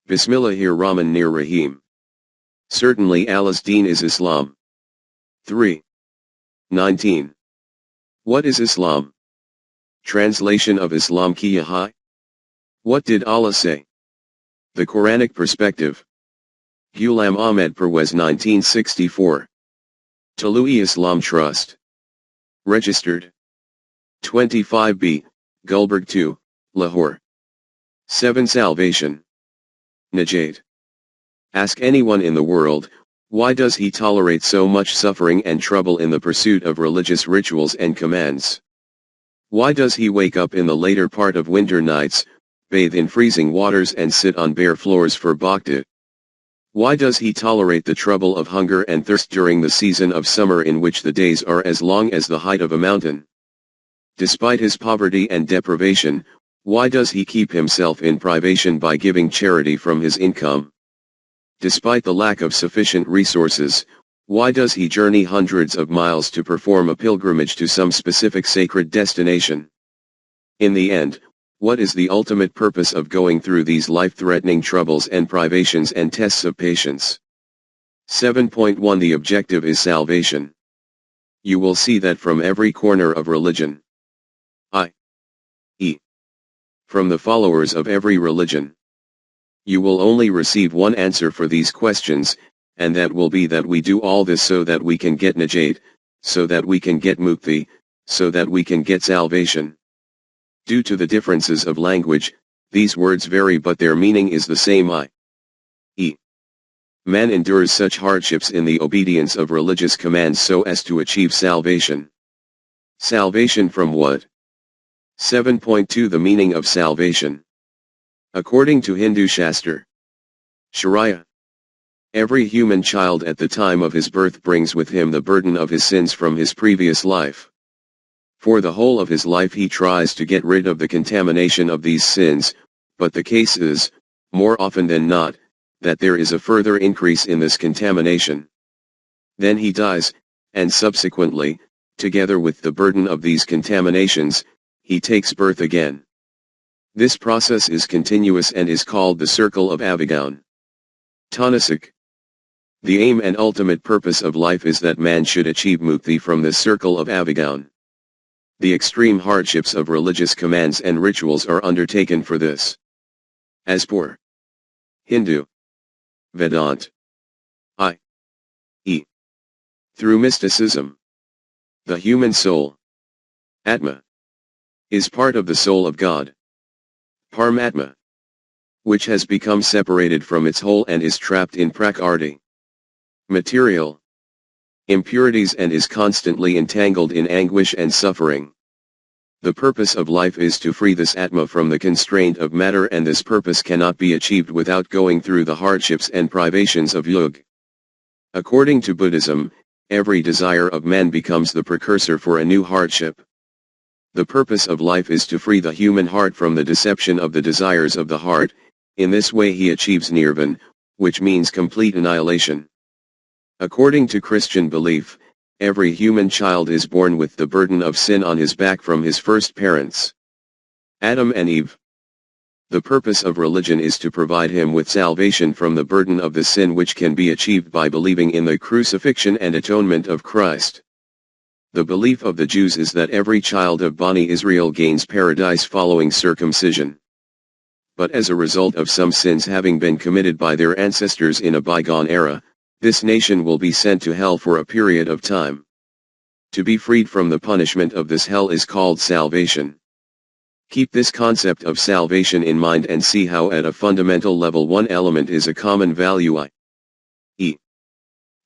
Bismillahir-Rahmanir-Rahim. Certainly Allah's deen is Islam. 3. 19. What is Islam? Translation of Islam ki Yahai? What did Allah say? The Quranic perspective. Ghulam Ahmed Parwez 1964. Talui Islam Trust. Registered. 25B, Gulberg 2, Lahore. 7. Salvation. Najat. Ask anyone in the world, why does he tolerate so much suffering and trouble in the pursuit of religious rituals and commands? Why does he wake up in the later part of winter nights, bathe in freezing waters and sit on bare floors for bhakti? Why does he tolerate the trouble of hunger and thirst during the season of summer in which the days are as long as the height of a mountain? Despite his poverty and deprivation, why does he keep himself in privation by giving charity from his income? Despite the lack of sufficient resources, why does he journey hundreds of miles to perform a pilgrimage to some specific sacred destination? In the end, what is the ultimate purpose of going through these life-threatening troubles and privations and tests of patience? 7.1 The objective is salvation. You will see that from every corner of religion, i.e., from the followers of every religion, you will only receive one answer for these questions, and that will be that we do all this so that we can get najat, so that we can get mukti, so that we can get salvation. Due to the differences of language, these words vary but their meaning is the same i.e., man endures such hardships in the obedience of religious commands so as to achieve salvation. Salvation from what? 7.2 The meaning of salvation. According to Hindu Shastra, Sharia, every human child at the time of his birth brings with him the burden of his sins from his previous life. For the whole of his life he tries to get rid of the contamination of these sins, but the case is, more often than not, that there is a further increase in this contamination. Then he dies, and subsequently, together with the burden of these contaminations, he takes birth again. This process is continuous and is called the circle of Avigan. Tanasik. The aim and ultimate purpose of life is that man should achieve mukti from this circle of Avigan. The extreme hardships of religious commands and rituals are undertaken for this. As per Hindu Vedant, i.e., through mysticism, the human soul, Atma, is part of the soul of God, Paramatma, which has become separated from its whole and is trapped in prakrti, material impurities, and is constantly entangled in anguish and suffering. The purpose of life is to free this Atma from the constraint of matter, and this purpose cannot be achieved without going through the hardships and privations of Yuga. According to Buddhism, every desire of man becomes the precursor for a new hardship. The purpose of life is to free the human heart from the deception of the desires of the heart. In this way he achieves nirvana, which means complete annihilation. According to Christian belief, every human child is born with the burden of sin on his back from his first parents, Adam and Eve. The purpose of religion is to provide him with salvation from the burden of the sin, which can be achieved by believing in the crucifixion and atonement of Christ. The belief of the Jews is that every child of Bani Israel gains paradise following circumcision. But as a result of some sins having been committed by their ancestors in a bygone era, this nation will be sent to hell for a period of time. To be freed from the punishment of this hell is called salvation. Keep this concept of salvation in mind and see how at a fundamental level one element is a common value, i.e.,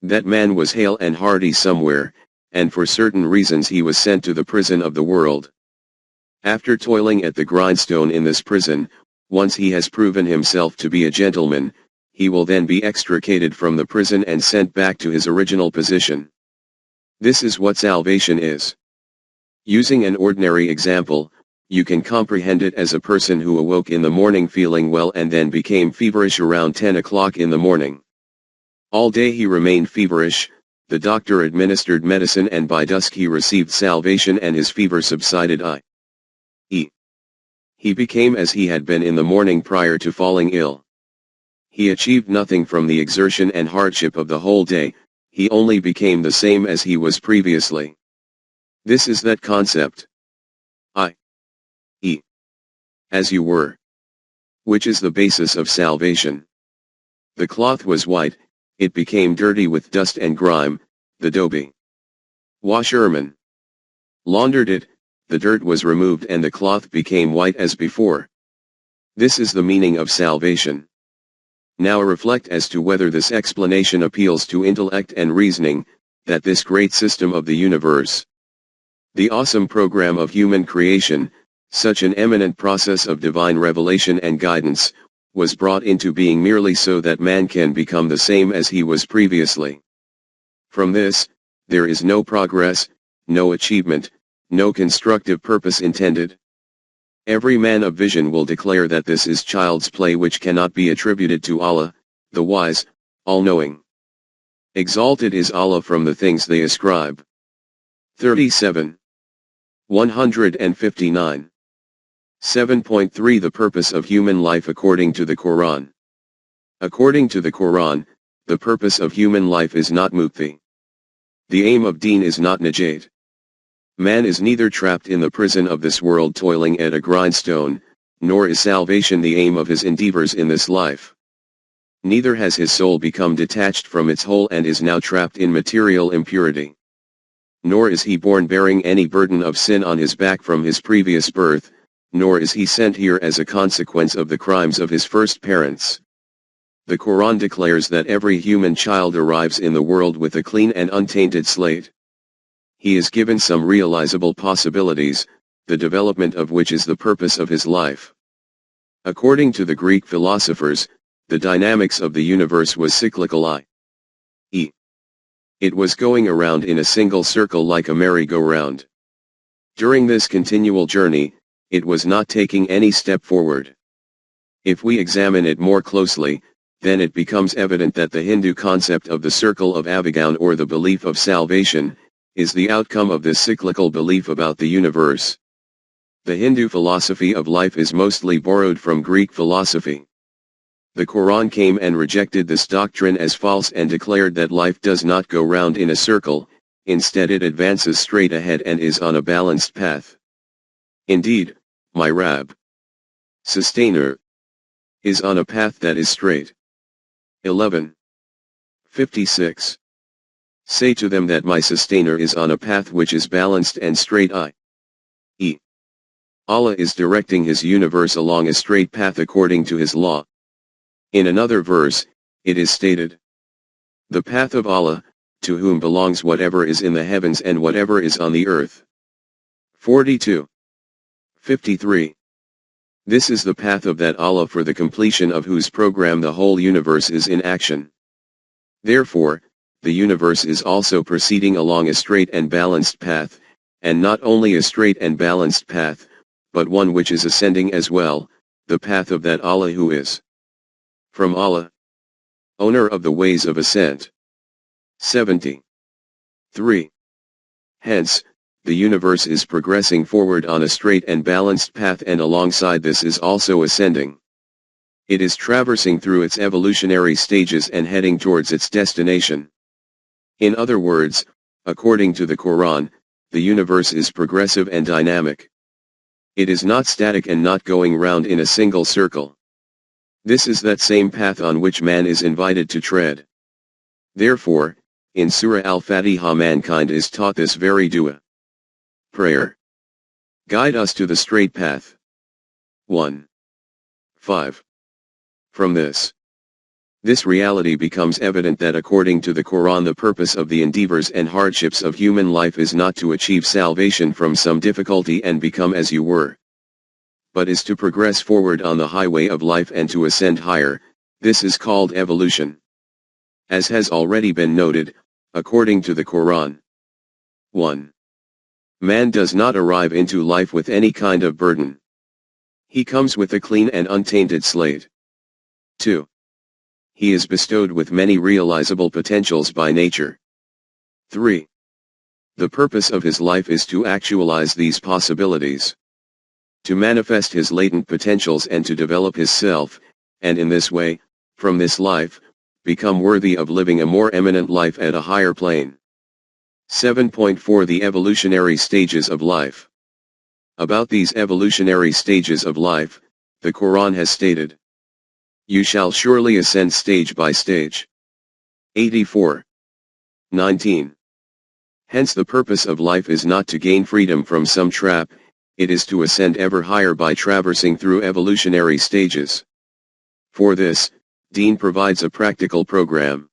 that man was hale and hearty somewhere, and for certain reasons he was sent to the prison of the world. After toiling at the grindstone in this prison, once he has proven himself to be a gentleman, he will then be extricated from the prison and sent back to his original position. This is what salvation is. Using an ordinary example, you can comprehend it as a person who awoke in the morning feeling well and then became feverish around 10 o'clock in the morning. All day he remained feverish, the doctor administered medicine, and by dusk he received salvation and his fever subsided, i.e., he became as he had been in the morning prior to falling ill. He achieved nothing from the exertion and hardship of the whole day, he only became the same as he was previously. This is that concept. I.e. as you were. Which is the basis of salvation. The cloth was white, it became dirty with dust and grime, the dhobi washerman laundered it, the dirt was removed and the cloth became white as before. This is the meaning of salvation. Now reflect as to whether this explanation appeals to intellect and reasoning, that this great system of the universe, the awesome program of human creation, such an eminent process of divine revelation and guidance, was brought into being merely so that man can become the same as he was previously. From this, there is no progress, no achievement, no constructive purpose intended. Every man of vision will declare that this is child's play which cannot be attributed to Allah, the wise, all-knowing. Exalted is Allah from the things they ascribe. 37. 159. 7.3 The purpose of human life according to the Quran. According to the Quran, the purpose of human life is not mukti. The aim of deen is not najat. Man is neither trapped in the prison of this world toiling at a grindstone, nor is salvation the aim of his endeavors in this life. Neither has his soul become detached from its whole and is now trapped in material impurity. Nor is he born bearing any burden of sin on his back from his previous birth, nor is he sent here as a consequence of the crimes of his first parents. The Quran declares that every human child arrives in the world with a clean and untainted slate. He is given some realizable possibilities, the development of which is the purpose of his life. According to the Greek philosophers, the dynamics of the universe was cyclical, i.e. it was going around in a single circle like a merry-go-round. During this continual journey, it was not taking any step forward. If we examine it more closely, then it becomes evident that the Hindu concept of the circle of Avagyan, or the belief of salvation, is the outcome of this cyclical belief about the universe. The Hindu philosophy of life is mostly borrowed from Greek philosophy. The Quran came and rejected this doctrine as false and declared that life does not go round in a circle, instead it advances straight ahead and is on a balanced path. Indeed, my Rabb, sustainer, is on a path that is straight. 11. 56. Say to them that my sustainer is on a path which is balanced and straight, i.e. Allah is directing his universe along a straight path according to his law. In another verse, it is stated, the path of Allah, to whom belongs whatever is in the heavens and whatever is on the earth. 42. 53. This is the path of that Allah for the completion of whose program the whole universe is in action. Therefore, the universe is also proceeding along a straight and balanced path, and not only a straight and balanced path, but one which is ascending as well, the path of that Allah who is from Allah, owner of the ways of ascent. 70. 3. Hence, the universe is progressing forward on a straight and balanced path, and alongside this is also ascending. It is traversing through its evolutionary stages and heading towards its destination. In other words, according to the Quran, the universe is progressive and dynamic. It is not static and not going round in a single circle. This is that same path on which man is invited to tread. Therefore, in Surah Al-Fatiha mankind is taught this very dua. Prayer. Guide us to the straight path. 1. 5. From this reality becomes evident that according to the Quran the purpose of the endeavors and hardships of human life is not to achieve salvation from some difficulty and become as you were, but is to progress forward on the highway of life and to ascend higher. This is called evolution. As has already been noted, according to the Quran, 1. Man does not arrive into life with any kind of burden. He comes with a clean and untainted slate. 2. He is bestowed with many realizable potentials by nature. 3. The purpose of his life is to actualize these possibilities, to manifest his latent potentials and to develop his self, and in this way, from this life, become worthy of living a more eminent life at a higher plane. 7.4 The evolutionary stages of life. About these evolutionary stages of life, the Quran has stated, "You shall surely ascend stage by stage." 84:19. Hence the purpose of life is not to gain freedom from some trap, it is to ascend ever higher by traversing through evolutionary stages. For this, Deen provides a practical program.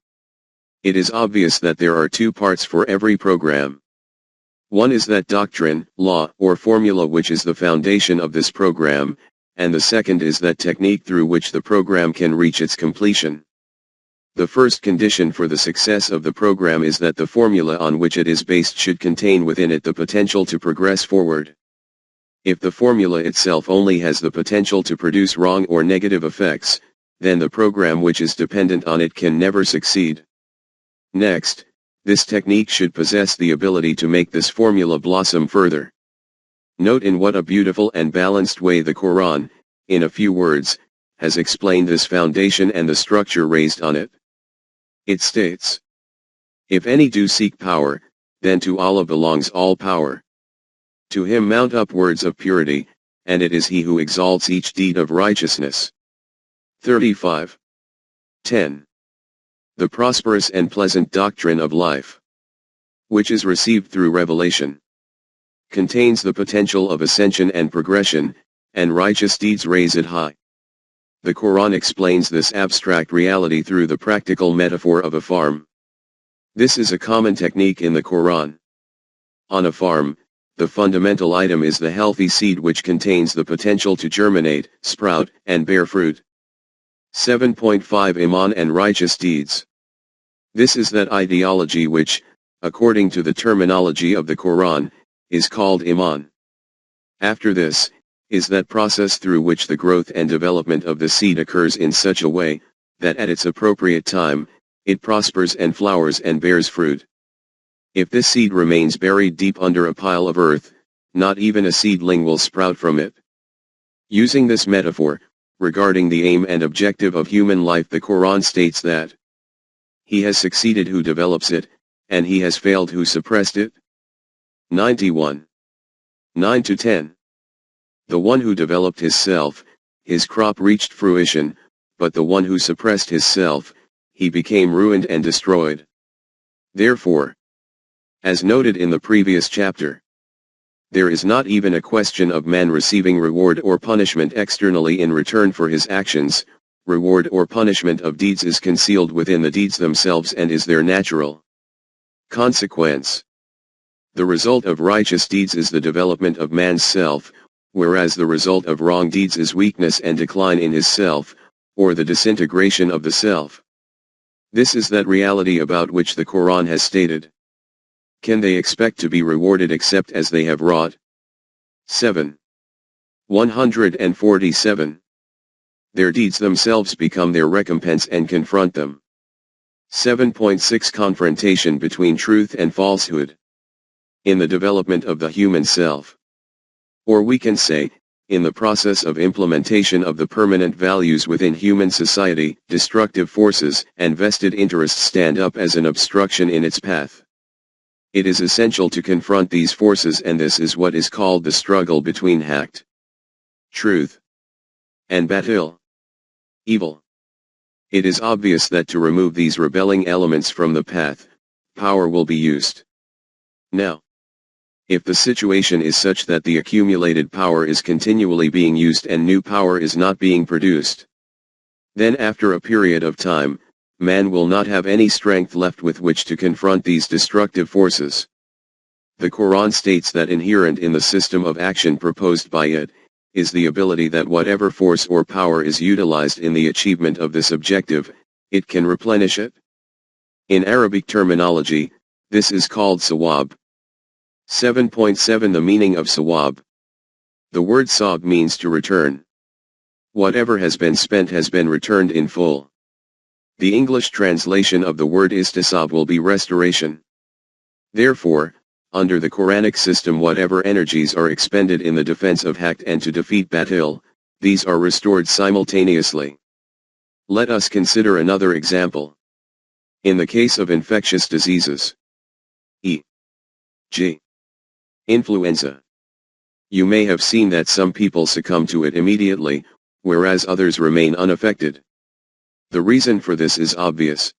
It is obvious that there are two parts for every program. One is that doctrine, law, or formula which is the foundation of this program, and the second is that technique through which the program can reach its completion. The first condition for the success of the program is that the formula on which it is based should contain within it the potential to progress forward. If the formula itself only has the potential to produce wrong or negative effects, then the program which is dependent on it can never succeed. Next, this technique should possess the ability to make this formula blossom further. Note in what a beautiful and balanced way the Quran, in a few words, has explained this foundation and the structure raised on it. It states, "If any do seek power, then to Allah belongs all power. To him mount up words of purity, and it is he who exalts each deed of righteousness." 35:10. The prosperous and pleasant doctrine of life, which is received through revelation, contains the potential of ascension and progression, and righteous deeds raise it high. The Quran explains this abstract reality through the practical metaphor of a farm. This is a common technique in the Quran. On a farm, the fundamental item is the healthy seed which contains the potential to germinate, sprout, and bear fruit. 7.5 Iman and righteous deeds. This is that ideology which, according to the terminology of the Quran, is called Iman. After this, is that process through which the growth and development of the seed occurs in such a way, that at its appropriate time, it prospers and flowers and bears fruit. If this seed remains buried deep under a pile of earth, not even a seedling will sprout from it. Using this metaphor, regarding the aim and objective of human life, the Quran states that he has succeeded who develops it, and he has failed who suppressed it. 91:9-10. The one who developed his self, his crop reached fruition, but the one who suppressed his self, he became ruined and destroyed. Therefore, as noted in the previous chapter, there is not even a question of man receiving reward or punishment externally in return for his actions. Reward or punishment of deeds is concealed within the deeds themselves and is their natural consequence. The result of righteous deeds is the development of man's self, whereas the result of wrong deeds is weakness and decline in his self, or the disintegration of the self. This is that reality about which the Quran has stated, "Can they expect to be rewarded except as they have wrought?" 7:147. Their deeds themselves become their recompense and confront them. 7.6 Confrontation between truth and falsehood. In the development of the human self, or we can say, in the process of implementation of the permanent values within human society, destructive forces and vested interests stand up as an obstruction in its path. It is essential to confront these forces, and this is what is called the struggle between haqq, truth, and batil, evil. It is obvious that to remove these rebelling elements from the path, power will be used. Now, if the situation is such that the accumulated power is continually being used and new power is not being produced, then after a period of time, man will not have any strength left with which to confront these destructive forces. The Quran states that inherent in the system of action proposed by it, is the ability that whatever force or power is utilized in the achievement of this objective, it can replenish it. In Arabic terminology, this is called sawab. 7.7 The meaning of sawab. The word sawab means to return. Whatever has been spent has been returned in full. The English translation of the word istisab will be restoration. Therefore, under the Quranic system, whatever energies are expended in the defense of haqq and to defeat batil, these are restored simultaneously. Let us consider another example. In the case of infectious diseases, e.g., influenza, you may have seen that some people succumb to it immediately, whereas others remain unaffected. The reason for this is obvious.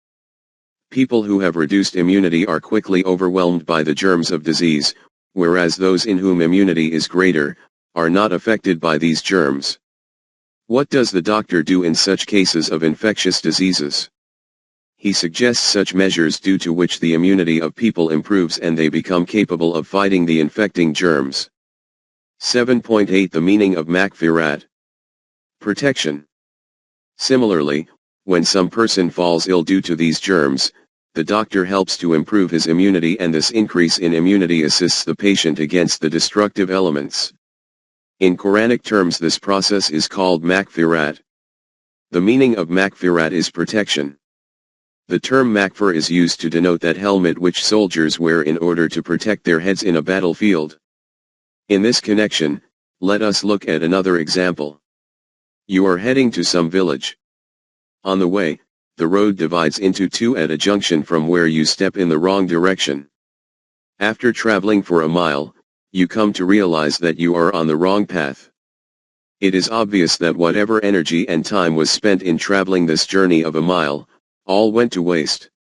People who have reduced immunity are quickly overwhelmed by the germs of disease, whereas those in whom immunity is greater, are not affected by these germs. What does the doctor do in such cases of infectious diseases? He suggests such measures due to which the immunity of people improves and they become capable of fighting the infecting germs. 7.8 The meaning of Makfirat. Protection. Similarly, when some person falls ill due to these germs, the doctor helps to improve his immunity, and this increase in immunity assists the patient against the destructive elements. In Quranic terms, this process is called Makfirat. The meaning of Makfirat is protection. The term Makfir is used to denote that helmet which soldiers wear in order to protect their heads in a battlefield. In this connection, let us look at another example. You are heading to some village. On the way, the road divides into two at a junction from where you step in the wrong direction. After traveling for a mile, you come to realize that you are on the wrong path. It is obvious that whatever energy and time was spent in traveling this journey of a mile, all went to waste.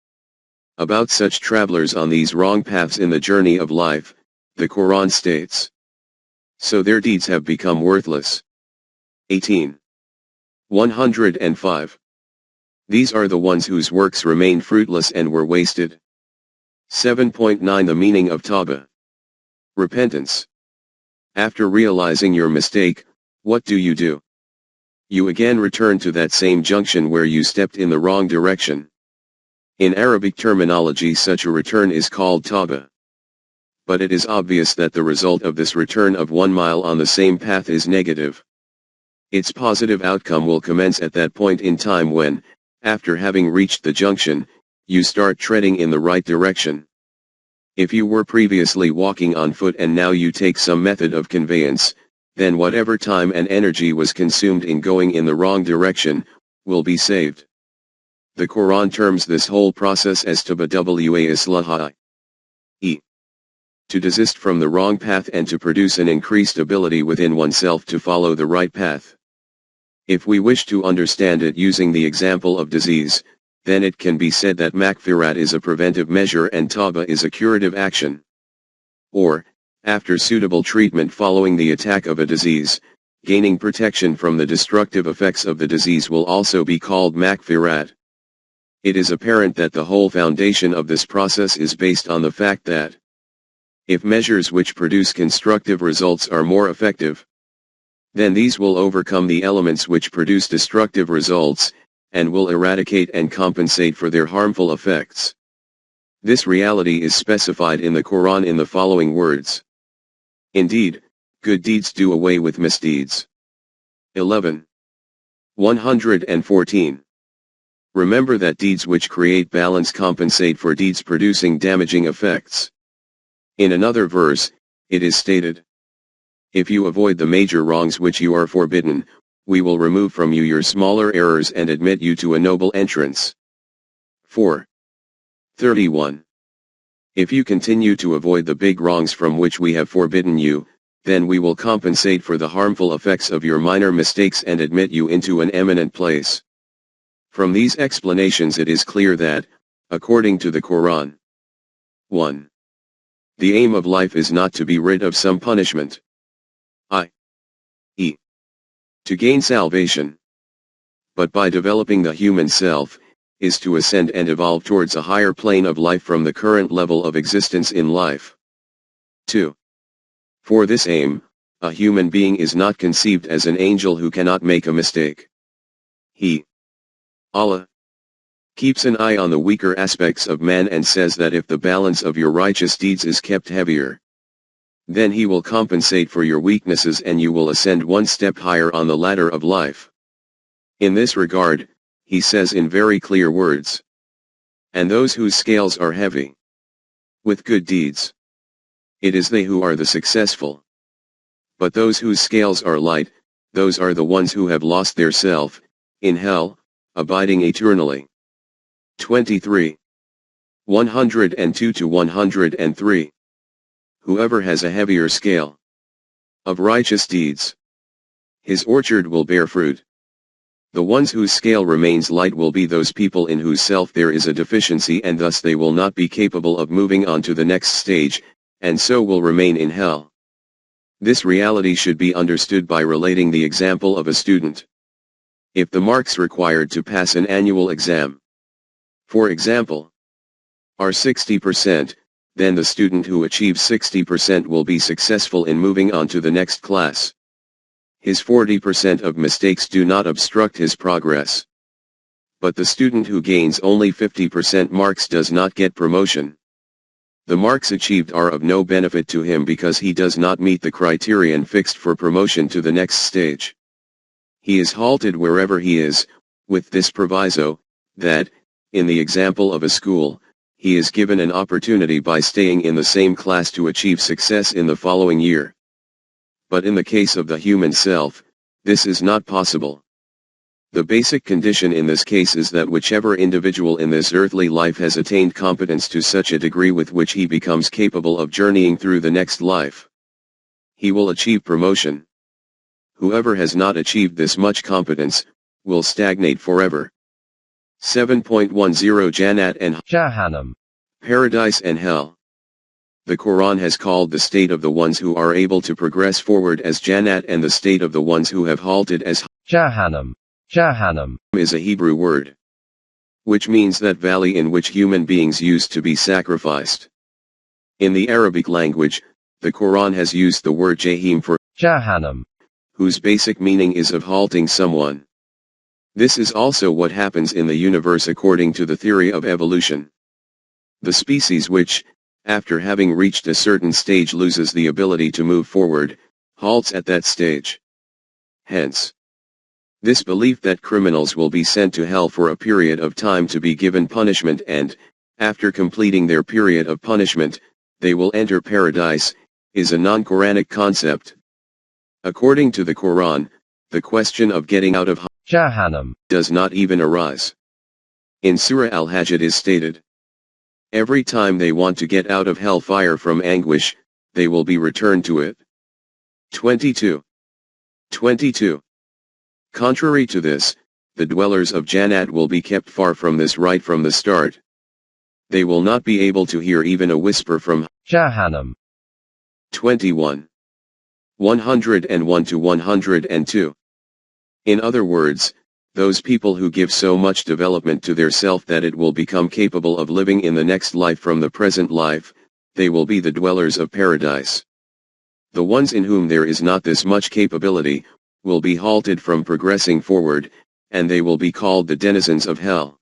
About such travelers on these wrong paths in the journey of life, the Quran states, so their deeds have become worthless. 18. 105. These are the ones whose works remained fruitless and were wasted. 7.9 The meaning of Tawbah. Repentance. After realizing your mistake, what do? You again return to that same junction where you stepped in the wrong direction. In Arabic terminology, such a return is called Tawbah. But it is obvious that the result of this return of 1 mile on the same path is negative. Its positive outcome will commence at that point in time when, after having reached the junction, you start treading in the right direction. If you were previously walking on foot and now you take some method of conveyance, then whatever time and energy was consumed in going in the wrong direction, will be saved. The Quran terms this whole process as tabawa islaha, to desist from the wrong path and to produce an increased ability within oneself to follow the right path. If we wish to understand it using the example of disease, then it can be said that Makfirat is a preventive measure and Tawbah is a curative action. Or, after suitable treatment following the attack of a disease, gaining protection from the destructive effects of the disease will also be called Makfirat. It is apparent that the whole foundation of this process is based on the fact that, if measures which produce constructive results are more effective, then these will overcome the elements which produce destructive results, and will eradicate and compensate for their harmful effects. This reality is specified in the Quran in the following words. Indeed, good deeds do away with misdeeds. 11. 114. Remember that deeds which create balance compensate for deeds producing damaging effects. In another verse, it is stated, if you avoid the major wrongs which you are forbidden, we will remove from you your smaller errors and admit you to a noble entrance. 4. 31. If you continue to avoid the big wrongs from which we have forbidden you, then we will compensate for the harmful effects of your minor mistakes and admit you into an eminent place. From these explanations it is clear that, according to the Quran, 1. The aim of life is not to be rid of some punishment, i.e., to gain salvation, but by developing the human self, is to ascend and evolve towards a higher plane of life from the current level of existence in life. 2. For this aim, a human being is not conceived as an angel who cannot make a mistake. He, Allah, keeps an eye on the weaker aspects of man and says that if the balance of your righteous deeds is kept heavier, then he will compensate for your weaknesses and you will ascend one step higher on the ladder of life. In this regard, he says in very clear words, and those whose scales are heavy with good deeds, it is they who are the successful. But those whose scales are light, those are the ones who have lost their self, in hell, abiding eternally. 23. 102 to 103. Whoever has a heavier scale of righteous deeds, his orchard will bear fruit. The ones whose scale remains light will be those people in whose self there is a deficiency, and thus they will not be capable of moving on to the next stage, and so will remain in hell. This reality should be understood by relating the example of a student. If the marks required to pass an annual exam, for example, are 60%, then the student who achieves 60% will be successful in moving on to the next class. His 40% of mistakes do not obstruct his progress. But the student who gains only 50% marks does not get promotion. The marks achieved are of no benefit to him because he does not meet the criterion fixed for promotion to the next stage. He is halted wherever he is, with this proviso, that, in the example of a school, he is given an opportunity by staying in the same class to achieve success in the following year. But in the case of the human self, this is not possible. The basic condition in this case is that whichever individual in this earthly life has attained competence to such a degree with which he becomes capable of journeying through the next life, he will achieve promotion. Whoever has not achieved this much competence, will stagnate forever. 7.10 Jannat and Jahannam. Paradise and Hell. The Quran has called the state of the ones who are able to progress forward as Jannat and the state of the ones who have halted as Jahannam. Jahannam is a Hebrew word, which means that valley in which human beings used to be sacrificed. In the Arabic language, the Quran has used the word Jahim for Jahannam, whose basic meaning is of halting someone. This is also what happens in the universe according to the theory of evolution. The species which, after having reached a certain stage, loses the ability to move forward, halts at that stage. Hence, this belief that criminals will be sent to hell for a period of time to be given punishment and, after completing their period of punishment, they will enter paradise, is a non-Quranic concept. According to the Quran, the question of getting out of Jahannam does not even arise. In Surah Al-Hajj it is stated, every time they want to get out of hellfire from anguish, they will be returned to it. 22. Contrary to this, the dwellers of Jannat will be kept far from this right from the start. They will not be able to hear even a whisper from Jahannam. 21. 101 to 102. In other words, those people who give so much development to their self that it will become capable of living in the next life from the present life, they will be the dwellers of paradise. The ones in whom there is not this much capability, will be halted from progressing forward, and they will be called the denizens of hell.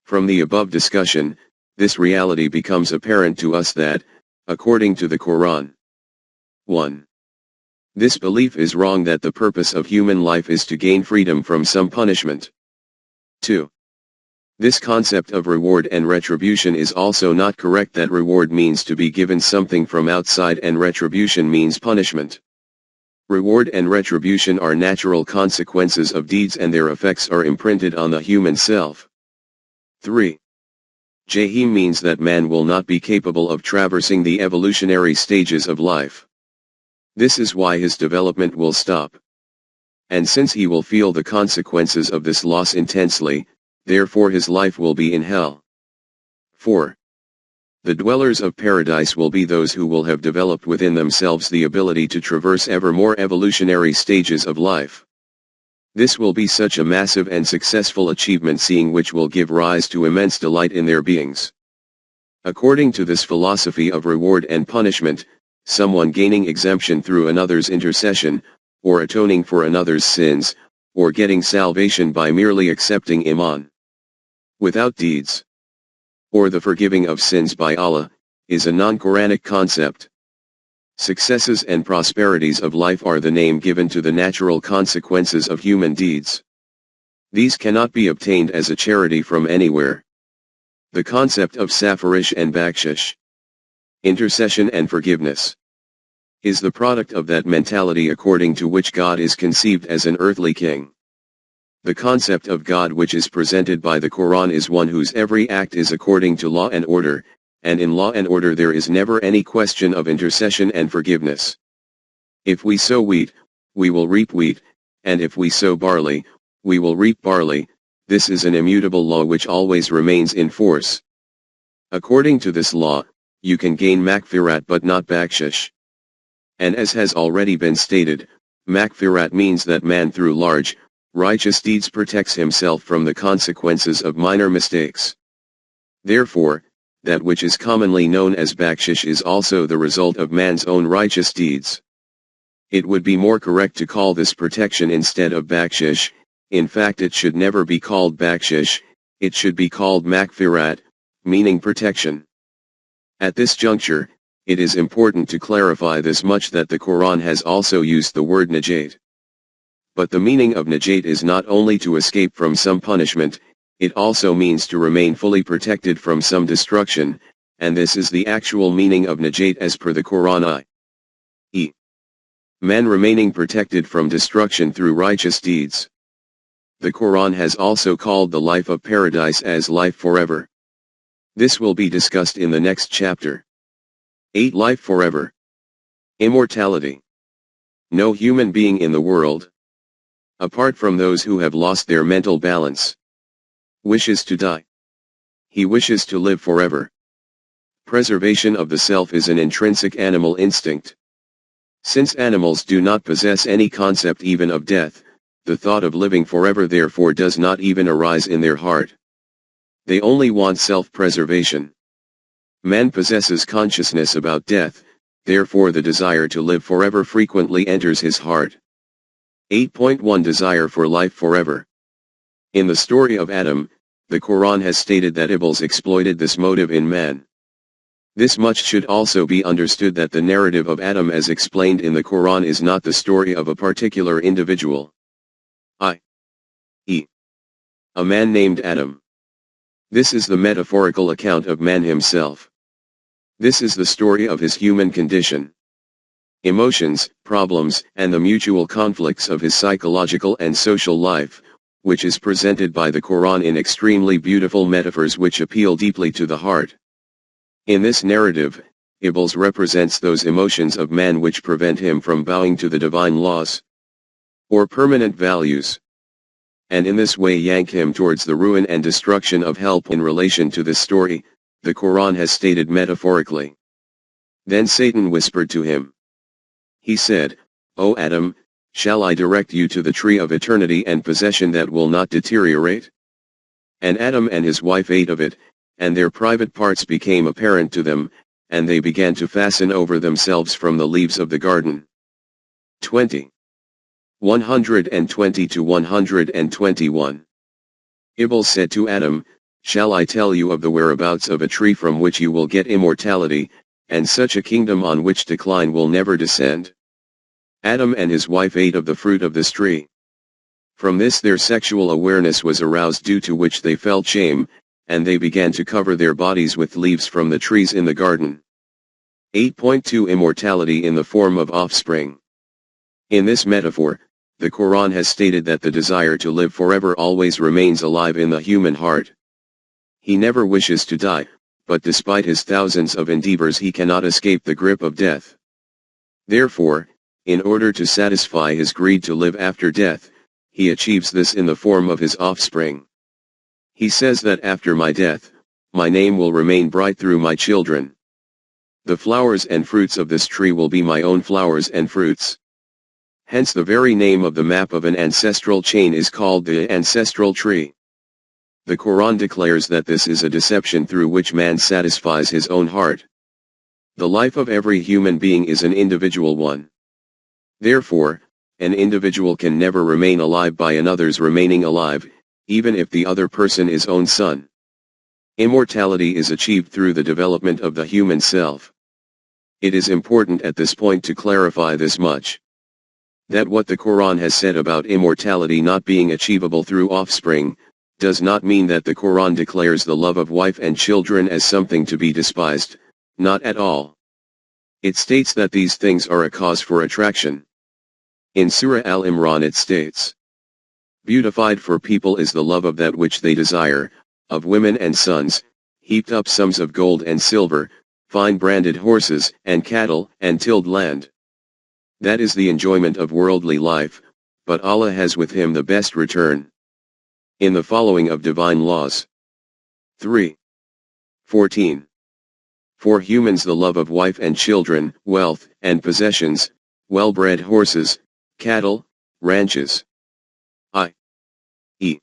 From the above discussion, this reality becomes apparent to us that, according to the Quran, 1. This belief is wrong that the purpose of human life is to gain freedom from some punishment. 2. This concept of reward and retribution is also not correct, that reward means to be given something from outside and retribution means punishment. Reward and retribution are natural consequences of deeds and their effects are imprinted on the human self. 3. Jahim means that man will not be capable of traversing the evolutionary stages of life. This is why his development will stop. And since he will feel the consequences of this loss intensely, therefore his life will be in hell. 4. The dwellers of paradise will be those who will have developed within themselves the ability to traverse ever more evolutionary stages of life. This will be such a massive and successful achievement, seeing which will give rise to immense delight in their beings. According to this philosophy of reward and punishment, someone gaining exemption through another's intercession, or atoning for another's sins, or getting salvation by merely accepting Iman without deeds, or the forgiving of sins by Allah, is a non-Quranic concept. Successes and prosperities of life are the name given to the natural consequences of human deeds. These cannot be obtained as a charity from anywhere. The concept of safarish and bakshish, intercession and forgiveness, is the product of that mentality according to which God is conceived as an earthly king. The concept of God which is presented by the Quran is one whose every act is according to law and order, and in law and order there is never any question of intercession and forgiveness. If we sow wheat, we will reap wheat, and if we sow barley, we will reap barley. This is an immutable law which always remains in force. According to this law, you can gain makfirat but not bakshish. And as has already been stated, makfirat means that man through large, righteous deeds protects himself from the consequences of minor mistakes. Therefore, that which is commonly known as bakshish is also the result of man's own righteous deeds. It would be more correct to call this protection instead of bakshish. In fact, it should never be called bakshish, it should be called makfirat, meaning protection. At this juncture, it is important to clarify this much, that the Quran has also used the word najat. But the meaning of najat is not only to escape from some punishment, it also means to remain fully protected from some destruction, and this is the actual meaning of najat as per the Quran, i.e. man remaining protected from destruction through righteous deeds. The Quran has also called the life of paradise as life forever. This will be discussed in the next chapter. 8. Life forever. Immortality. No human being in the world, apart from those who have lost their mental balance, wishes to die. He wishes to live forever. Preservation of the self is an intrinsic animal instinct. Since animals do not possess any concept even of death, the thought of living forever therefore does not even arise in their heart. They only want self-preservation. Man possesses consciousness about death, therefore the desire to live forever frequently enters his heart. 8.1 Desire for life forever. In the story of Adam, the Quran has stated that Iblis exploited this motive in man. This much should also be understood, that the narrative of Adam as explained in the Quran is not the story of a particular individual, i.e. a man named Adam. This is the metaphorical account of man himself. This is the story of his human condition, emotions, problems, and the mutual conflicts of his psychological and social life, which is presented by the Quran in extremely beautiful metaphors which appeal deeply to the heart. In this narrative, Iblis represents those emotions of man which prevent him from bowing to the divine laws, or permanent values, and in this way yank him towards the ruin and destruction of hell. In relation to this story, the Quran has stated metaphorically. Then Satan whispered to him. He said, "O Adam, shall I direct you to the tree of eternity and possession that will not deteriorate?" And Adam and his wife ate of it, and their private parts became apparent to them, and they began to fasten over themselves from the leaves of the garden. 20. 120 to 121. Iblis said to Adam, "Shall I tell you of the whereabouts of a tree from which you will get immortality, and such a kingdom on which decline will never descend?" Adam and his wife ate of the fruit of this tree. From this their sexual awareness was aroused, due to which they felt shame, and they began to cover their bodies with leaves from the trees in the garden. 8.2 Immortality in the form of offspring. In this metaphor, the Quran has stated that the desire to live forever always remains alive in the human heart. He never wishes to die, but despite his thousands of endeavors he cannot escape the grip of death. Therefore, in order to satisfy his greed to live after death, he achieves this in the form of his offspring. He says that after my death, my name will remain bright through my children. The flowers and fruits of this tree will be my own flowers and fruits. Hence the very name of the map of an ancestral chain is called the ancestral tree. The Quran declares that this is a deception through which man satisfies his own heart. The life of every human being is an individual one. Therefore, an individual can never remain alive by another's remaining alive, even if the other person is own son. Immortality is achieved through the development of the human self. It is important at this point to clarify this much. That what the Quran has said about immortality not being achievable through offspring, does not mean that the Quran declares the love of wife and children as something to be despised, not at all. It states that these things are a cause for attraction. In Surah Al-Imran it states, Beautified for people is the love of that which they desire, of women and sons, heaped up sums of gold and silver, fine branded horses and cattle and tilled land. That is the enjoyment of worldly life, but Allah has with him the best return. In the following of divine laws. 3. 14. For humans the love of wife and children, wealth and possessions, well-bred horses, cattle, ranches, i.e.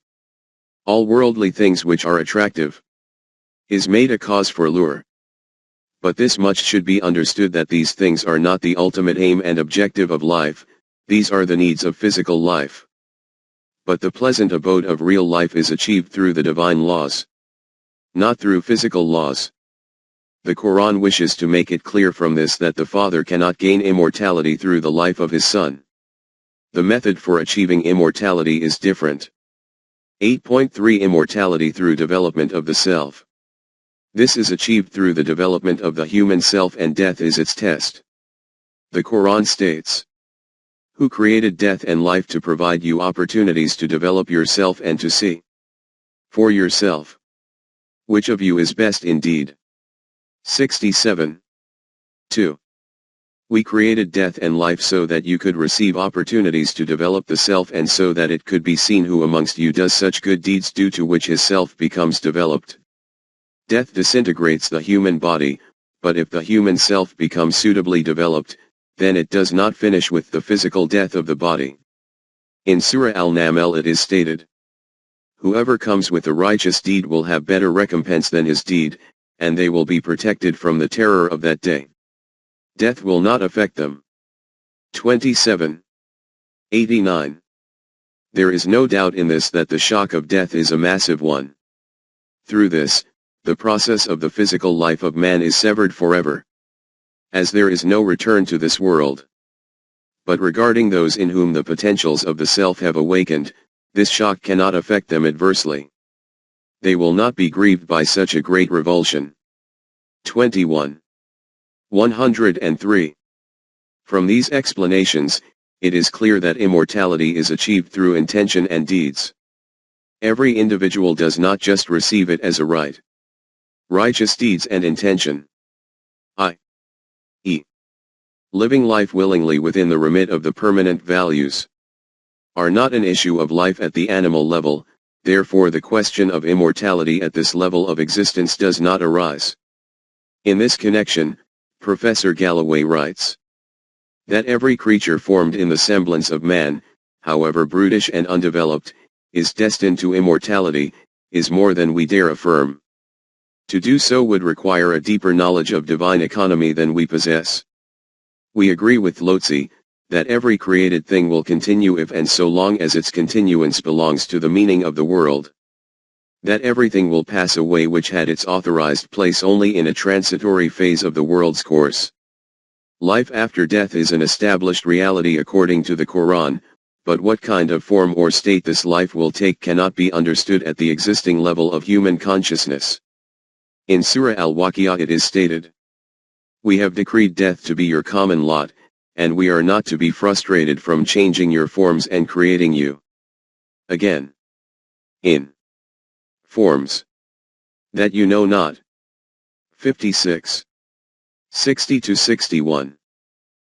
all worldly things which are attractive, is made a cause for lure. But this much should be understood that these things are not the ultimate aim and objective of life, these are the needs of physical life. But the pleasant abode of real life is achieved through the divine laws, not through physical laws. The Quran wishes to make it clear from this that the father cannot gain immortality through the life of his son. The method for achieving immortality is different. 8.3 Immortality through development of the self. This is achieved through the development of the human self, and death is its test. The Quran states, "Who created death and life to provide you opportunities to develop yourself and to see for yourself which of you is best indeed." 67. 2. We created death and life so that you could receive opportunities to develop the self, and so that it could be seen who amongst you does such good deeds due to which his self becomes developed. Death disintegrates the human body, but if the human self becomes suitably developed, then it does not finish with the physical death of the body. In Surah Al-Naml it is stated, "Whoever comes with a righteous deed will have better recompense than his deed, and they will be protected from the terror of that day. Death will not affect them." 27. 89. There is no doubt in this that the shock of death is a massive one. Through this, the process of the physical life of man is severed forever, as there is no return to this world. But regarding those in whom the potentials of the self have awakened, this shock cannot affect them adversely. They will not be grieved by such a great revulsion. 21. 103. From these explanations, it is clear that immortality is achieved through intention and deeds. Every individual does not just receive it as a right. Righteous deeds and intention, i.e. living life willingly within the remit of the permanent values, are not an issue of life at the animal level. Therefore the question of immortality at this level of existence does not arise. In this connection, Professor Galloway writes that every creature formed in the semblance of man, however brutish and undeveloped, is destined to immortality, is more than we dare affirm. To do so would require a deeper knowledge of divine economy than we possess. We agree with Lotze that every created thing will continue if and so long as its continuance belongs to the meaning of the world. That everything will pass away which had its authorized place only in a transitory phase of the world's course. Life after death is an established reality according to the Quran, but what kind of form or state this life will take cannot be understood at the existing level of human consciousness. In Surah Al-Waqi'ah it is stated, "We have decreed death to be your common lot, and we are not to be frustrated from changing your forms and creating you again in forms that you know not." 56. 60-61.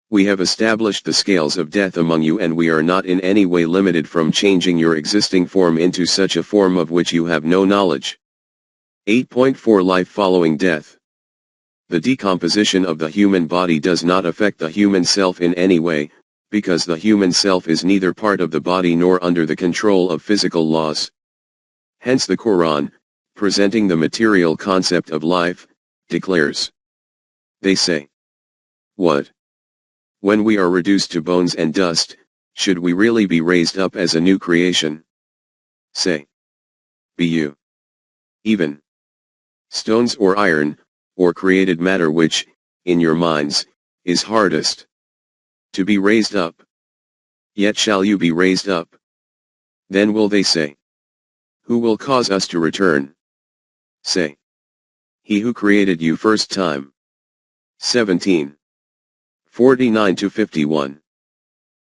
We have established the scales of death among you, and we are not in any way limited from changing your existing form into such a form of which you have no knowledge. 8.4 Life following death. The decomposition of the human body does not affect the human self in any way, because the human self is neither part of the body nor under the control of physical laws. Hence the Quran, presenting the material concept of life, declares, they say, "What? When we are reduced to bones and dust, should we really be raised up as a new creation? Say, be you even stones or iron, or created matter which, in your minds, is hardest to be raised up? Yet shall you be raised up?" Then will they say, "Who will cause us to return?" Say, "He who created you first time." 17. 49-51.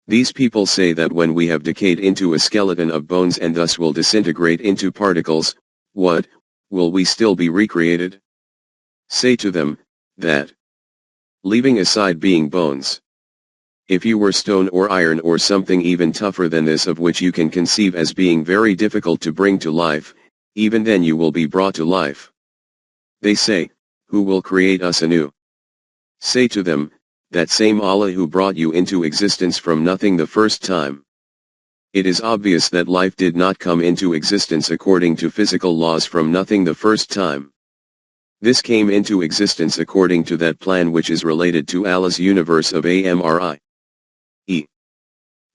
These people say that when we have decayed into a skeleton of bones and thus will disintegrate into particles, what, will we still be recreated? Say to them, that, leaving aside being bones, if you were stone or iron or something even tougher than this of which you can conceive as being very difficult to bring to life, even then you will be brought to life. They say, who will create us anew? Say to them, that same Allah who brought you into existence from nothing the first time. It is obvious that life did not come into existence according to physical laws from nothing the first time. This came into existence according to that plan which is related to Allah's universe of Amri.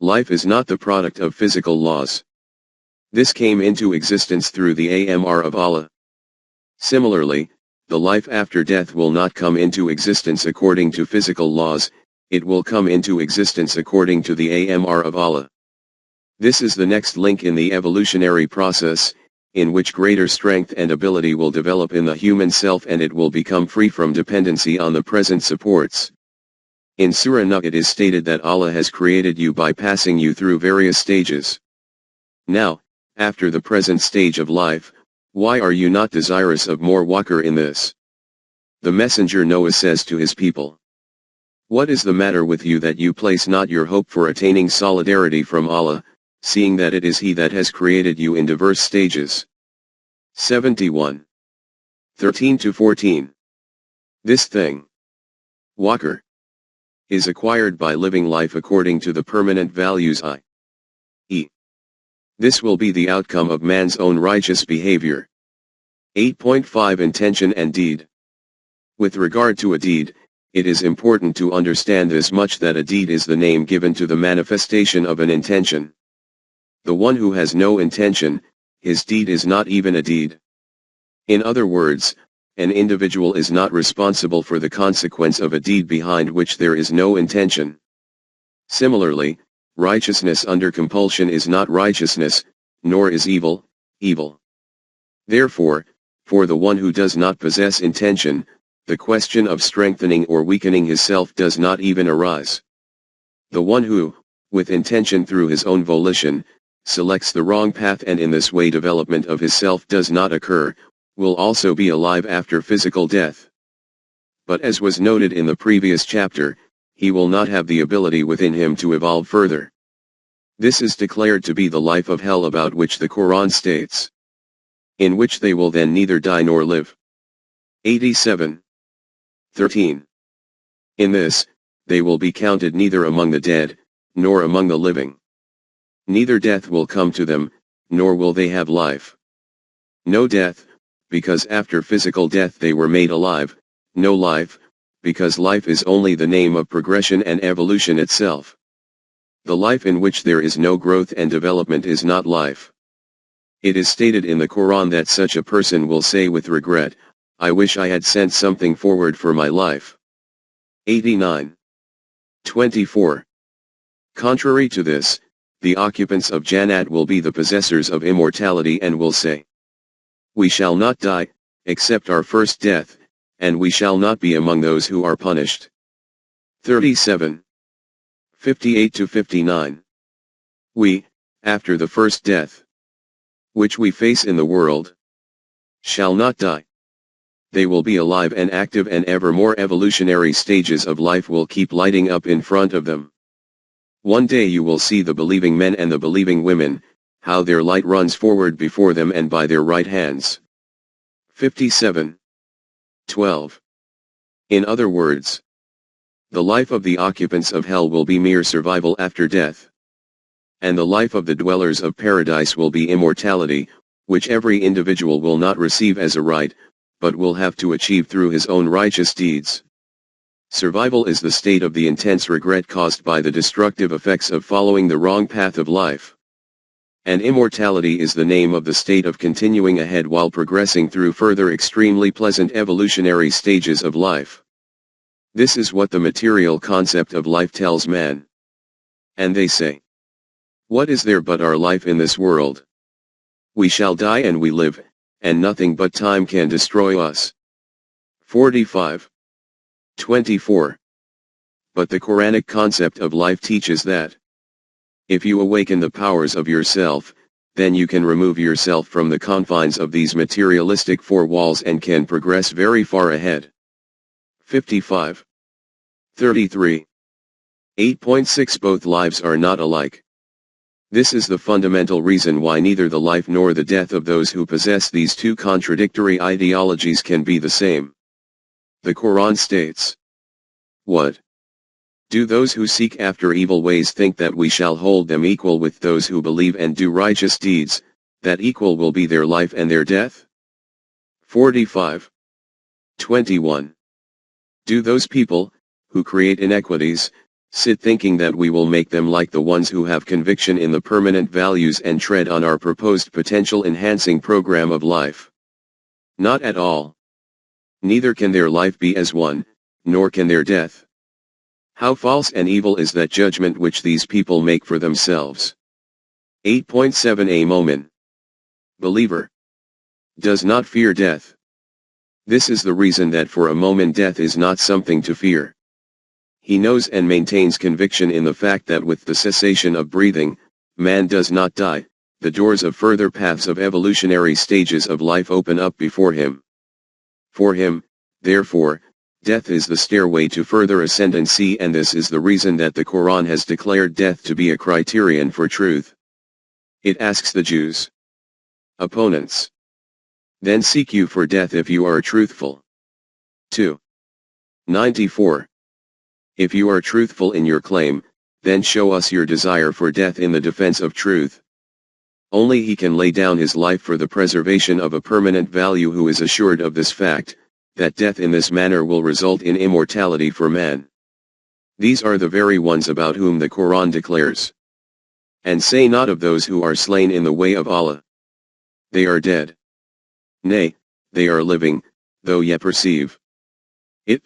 Life is not the product of physical laws. This came into existence through the Amr of Allah. Similarly, the life after death will not come into existence according to physical laws, it will come into existence according to the Amr of Allah. This is the next link in the evolutionary process, in which greater strength and ability will develop in the human self and it will become free from dependency on the present supports. In Surah Nuh it is stated that Allah has created you by passing you through various stages. Now, after the present stage of life, why are you not desirous of more waqar in this? The messenger Noah says to his people, what is the matter with you that you place not your hope for attaining solidarity from Allah, seeing that it is He that has created you in diverse stages? 71. 13-14. This thing, waqar, is acquired by living life according to the permanent values i.e. This will be the outcome of man's own righteous behavior. 8.5 Intention and deed. With regard to a deed, it is important to understand this much that a deed is the name given to the manifestation of an intention. The one who has no intention, his deed is not even a deed. In other words, an individual is not responsible for the consequence of a deed behind which there is no intention. Similarly, righteousness under compulsion is not righteousness, nor is evil, evil. Therefore, for the one who does not possess intention, the question of strengthening or weakening his self does not even arise. The one who, with intention through his own volition, selects the wrong path and in this way development of his self does not occur, will also be alive after physical death. But as was noted in the previous chapter, he will not have the ability within him to evolve further. This is declared to be the life of hell about which the Quran states, in which they will then neither die nor live. 87. 13. In this, they will be counted neither among the dead, nor among the living. Neither death will come to them, nor will they have life. No death, because after physical death they were made alive, no life, because life is only the name of progression and evolution itself. The life in which there is no growth and development is not life. It is stated in the Quran that such a person will say with regret, I wish I had sent something forward for my life. 89. 24. Contrary to this, the occupants of Jannat will be the possessors of immortality and will say, we shall not die, except our first death, and we shall not be among those who are punished. 37. 58-59. We, after the first death, which we face in the world, shall not die. They will be alive and active and ever more evolutionary stages of life will keep lighting up in front of them. One day you will see the believing men and the believing women, how their light runs forward before them and by their right hands. 57. 12. In other words, the life of the occupants of hell will be mere survival after death. And the life of the dwellers of paradise will be immortality, which every individual will not receive as a right, but will have to achieve through his own righteous deeds. Survival is the state of the intense regret caused by the destructive effects of following the wrong path of life. And immortality is the name of the state of continuing ahead while progressing through further extremely pleasant evolutionary stages of life. This is what the material concept of life tells man. And they say, what is there but our life in this world? We shall die and we live, and nothing but time can destroy us. 45. 24. But the Quranic concept of life teaches that If you awaken the powers of yourself, then you can remove yourself from the confines of these materialistic four walls and can progress very far ahead. 55. 33. 8.6 Both lives are not alike. This is the fundamental reason why neither the life nor the death of those who possess these two contradictory ideologies can be the same. The Quran states, "What? Do those who seek after evil ways think that we shall hold them equal with those who believe and do righteous deeds, that equal will be their life and their death?" 45. 21. Do those people, who create inequities, sit thinking that we will make them like the ones who have conviction in the permanent values and tread on our proposed potential enhancing program of life? Not at all. Neither can their life be as one, nor can their death. How false and evil is that judgment which these people make for themselves. 8.7 A Momin, believer, does not fear death. This is the reason that for a moment death is not something to fear. He knows and maintains conviction in the fact that with the cessation of breathing, man does not die, the doors of further paths of evolutionary stages of life open up before him. For him, therefore, death is the stairway to further ascendancy, and this is the reason that the Quran has declared death to be a criterion for truth. It asks the Jews, opponents, "Then seek you for death if you are truthful." 2. 94. If you are truthful in your claim, then show us your desire for death in the defense of truth. Only he can lay down his life for the preservation of a permanent value who is assured of this fact, that death in this manner will result in immortality for man. These are the very ones about whom the Quran declares, "And say not of those who are slain in the way of Allah, they are dead. Nay, they are living, though ye perceive it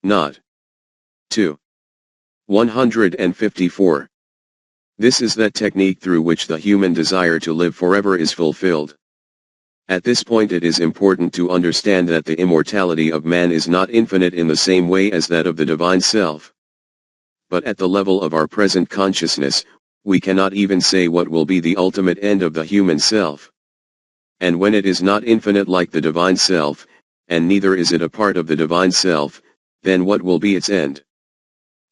not." 2. 154. This is that technique through which the human desire to live forever is fulfilled. At this point it is important to understand that the immortality of man is not infinite in the same way as that of the divine self. But at the level of our present consciousness, we cannot even say what will be the ultimate end of the human self. And when it is not infinite like the divine self, and neither is it a part of the divine self, then what will be its end?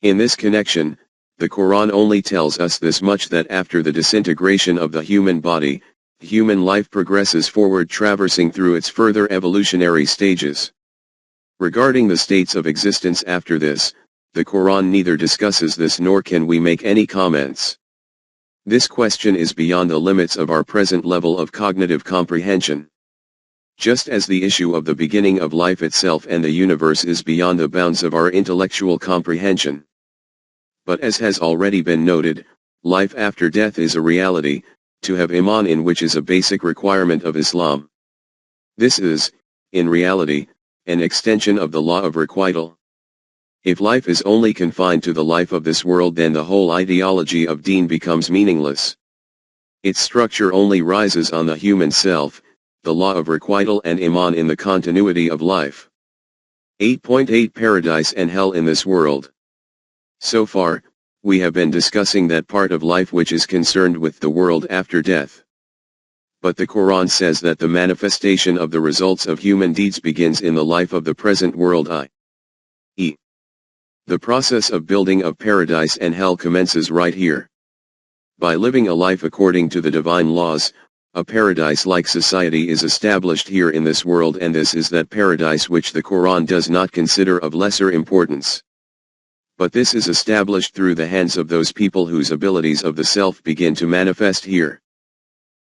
In this connection, the Quran only tells us this much, that after the disintegration of the human body, human life progresses forward, traversing through its further evolutionary stages. Regarding the states of existence after this, the Quran neither discusses this nor can we make any comments. This question is beyond the limits of our present level of cognitive comprehension. Just as the issue of the beginning of life itself and the universe is beyond the bounds of our intellectual comprehension. But as has already been noted, life after death is a reality, to have Iman in which is a basic requirement of Islam. This is, in reality, an extension of the law of requital. If life is only confined to the life of this world, then the whole ideology of Deen becomes meaningless. Its structure only rises on the human self, the law of requital and Iman in the continuity of life. 8.8 Paradise and Hell in this world. So far, we have been discussing that part of life which is concerned with the world after death. But the Quran says that the manifestation of the results of human deeds begins in the life of the present world, i.e. the process of building of paradise and hell commences right here. By living a life according to the divine laws, a paradise-like society is established here in this world, and this is that paradise which the Quran does not consider of lesser importance. But this is established through the hands of those people whose abilities of the self begin to manifest here.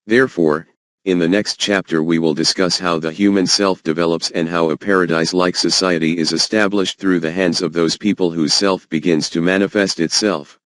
Therefore, in the next chapter we will discuss how the human self develops and how a paradise-like society is established through the hands of those people whose self begins to manifest itself.